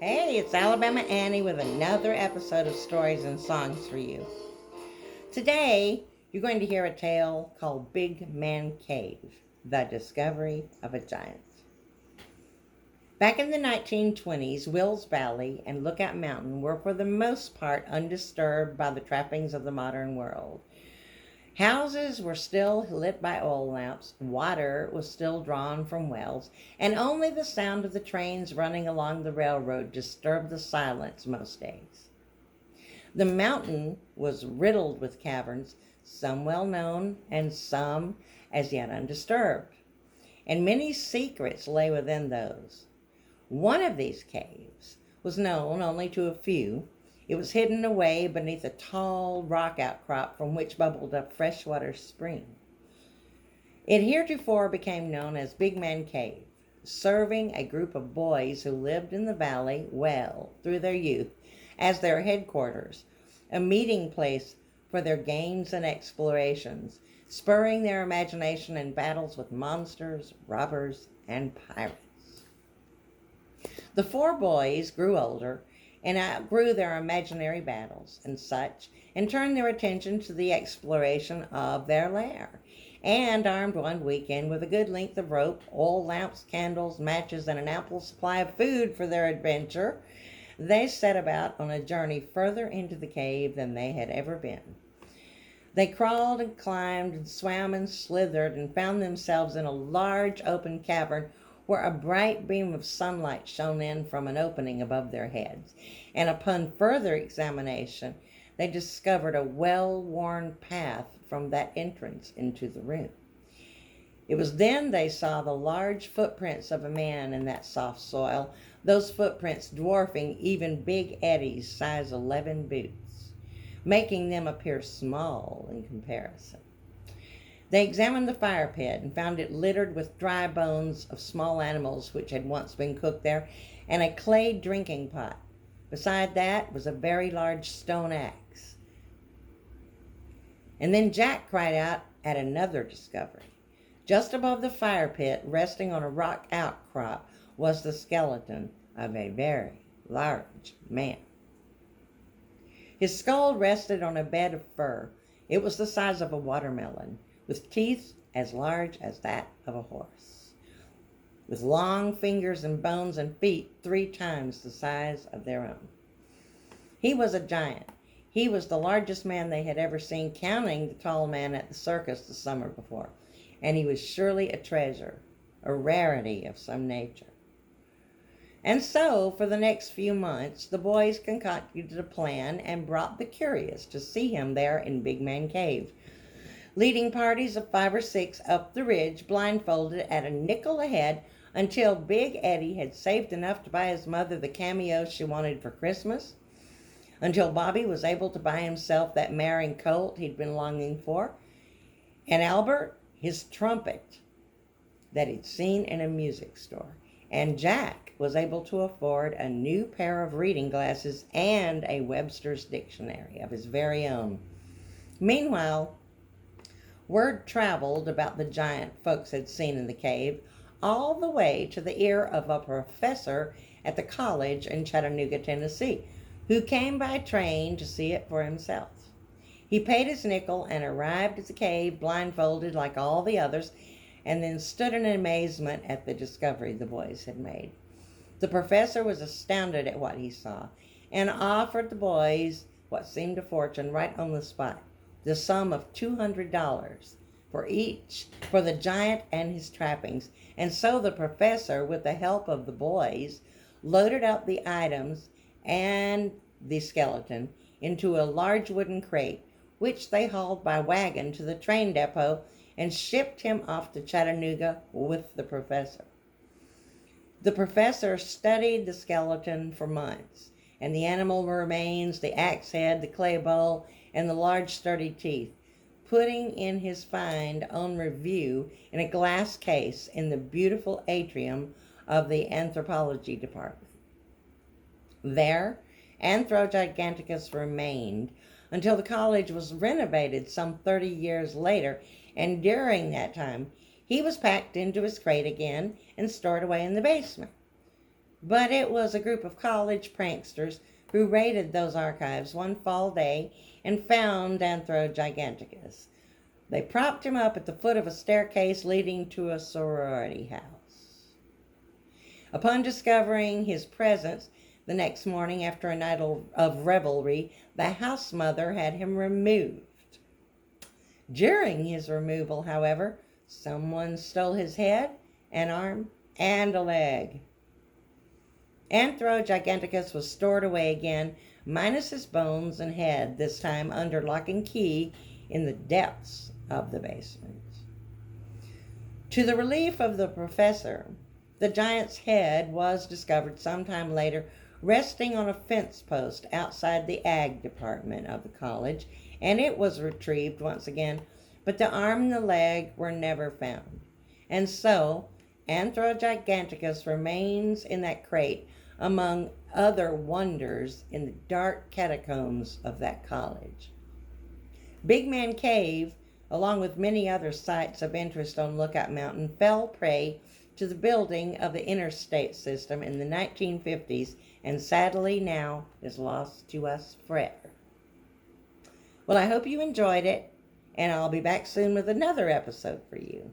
Hey, it's Alabama Annie with another episode of Stories and Songs for you. Today, you're going to hear a tale called Big Man Cave, The Discovery of a Giant. Back in the 1920s, Wills Valley and Lookout Mountain were for the most part undisturbed by the trappings of the modern world. Houses were still lit by oil lamps, water was still drawn from wells, and only the sound of the trains running along the railroad disturbed the silence most days. The mountain was riddled with caverns, some well known and some as yet undisturbed, and many secrets lay within those. One of these caves was known only to a few. It was hidden away beneath a tall rock outcrop from which bubbled a freshwater spring. It heretofore became known as Big Man Cave, serving a group of boys who lived in the valley well through their youth as their headquarters, a meeting place for their games and explorations, spurring their imagination in battles with monsters, robbers, and pirates. The four boys grew older and outgrew their imaginary battles and such, and turned their attention to the exploration of their lair. And armed one weekend with a good length of rope, oil lamps, candles, matches, and an ample supply of food for their adventure, they set about on a journey further into the cave than they had ever been. They crawled and climbed and swam and slithered and found themselves in a large open cavern where a bright beam of sunlight shone in from an opening above their heads, and upon further examination they discovered a well-worn path from that entrance into the room. It was then they saw the large footprints of a man in that soft soil, those footprints dwarfing even Big Eddie's size 11 boots, making them appear small in comparison. They examined the fire pit and found it littered with dry bones of small animals which had once been cooked there, and a clay drinking pot. Beside that was a very large stone axe. And then Jack cried out at another discovery. Just above the fire pit, resting on a rock outcrop, was the skeleton of a very large man. His skull rested on a bed of fur. It was the size of a watermelon, with teeth as large as that of a horse, with long fingers and bones and feet 3 times the size of their own. He was a giant. He was the largest man they had ever seen, counting the tall man at the circus the summer before, and he was surely a treasure, a rarity of some nature. And so, for the next few months, the boys concocted a plan and brought the curious to see him there in Big Man Cave, leading parties of 5 or 6 up the ridge, blindfolded at a nickel a head, until Big Eddie had saved enough to buy his mother the cameo she wanted for Christmas, until Bobby was able to buy himself that mare and colt he'd been longing for, and Albert his trumpet that he'd seen in a music store, and Jack was able to afford a new pair of reading glasses and a Webster's dictionary of his very own. Meanwhile, word traveled about the giant folks had seen in the cave all the way to the ear of a professor at the college in Chattanooga, Tennessee, who came by train to see it for himself. He paid his nickel and arrived at the cave blindfolded like all the others, and then stood in amazement at the discovery the boys had made. The professor was astounded at what he saw, and offered the boys what seemed a fortune right on the spot, the sum of $200 for each for the giant and his trappings. And so the professor, with the help of the boys, loaded up the items and the skeleton into a large wooden crate, which they hauled by wagon to the train depot and shipped him off to Chattanooga with the professor. The professor studied the skeleton for months, and the animal remains, the axe head, the clay bowl, and the large sturdy teeth, putting in his find on review in a glass case in the beautiful atrium of the anthropology department. There, Anthro Giganticus remained until the college was renovated some 30 years later, and during that time he was packed into his crate again and stored away in the basement. But it was a group of college pranksters who raided those archives one fall day and found Anthro-Giganticus. They propped him up at the foot of a staircase leading to a sorority house. Upon discovering his presence the next morning after a night of revelry, the house mother had him removed. During his removal, however, someone stole his head, an arm, and a leg. Anthro-Giganticus was stored away again, minus his bones and head, this time under lock and key in the depths of the basement. To the relief of the professor, the giant's head was discovered sometime later resting on a fence post outside the ag department of the college, and it was retrieved once again, but the arm and the leg were never found. And so, Anthro-Giganticus remains in that crate among other wonders in the dark catacombs of that college. Big Man Cave, along with many other sites of interest on Lookout Mountain, fell prey to the building of the interstate system in the 1950s and sadly now is lost to us forever. Well, I hope you enjoyed it, and I'll be back soon with another episode for you.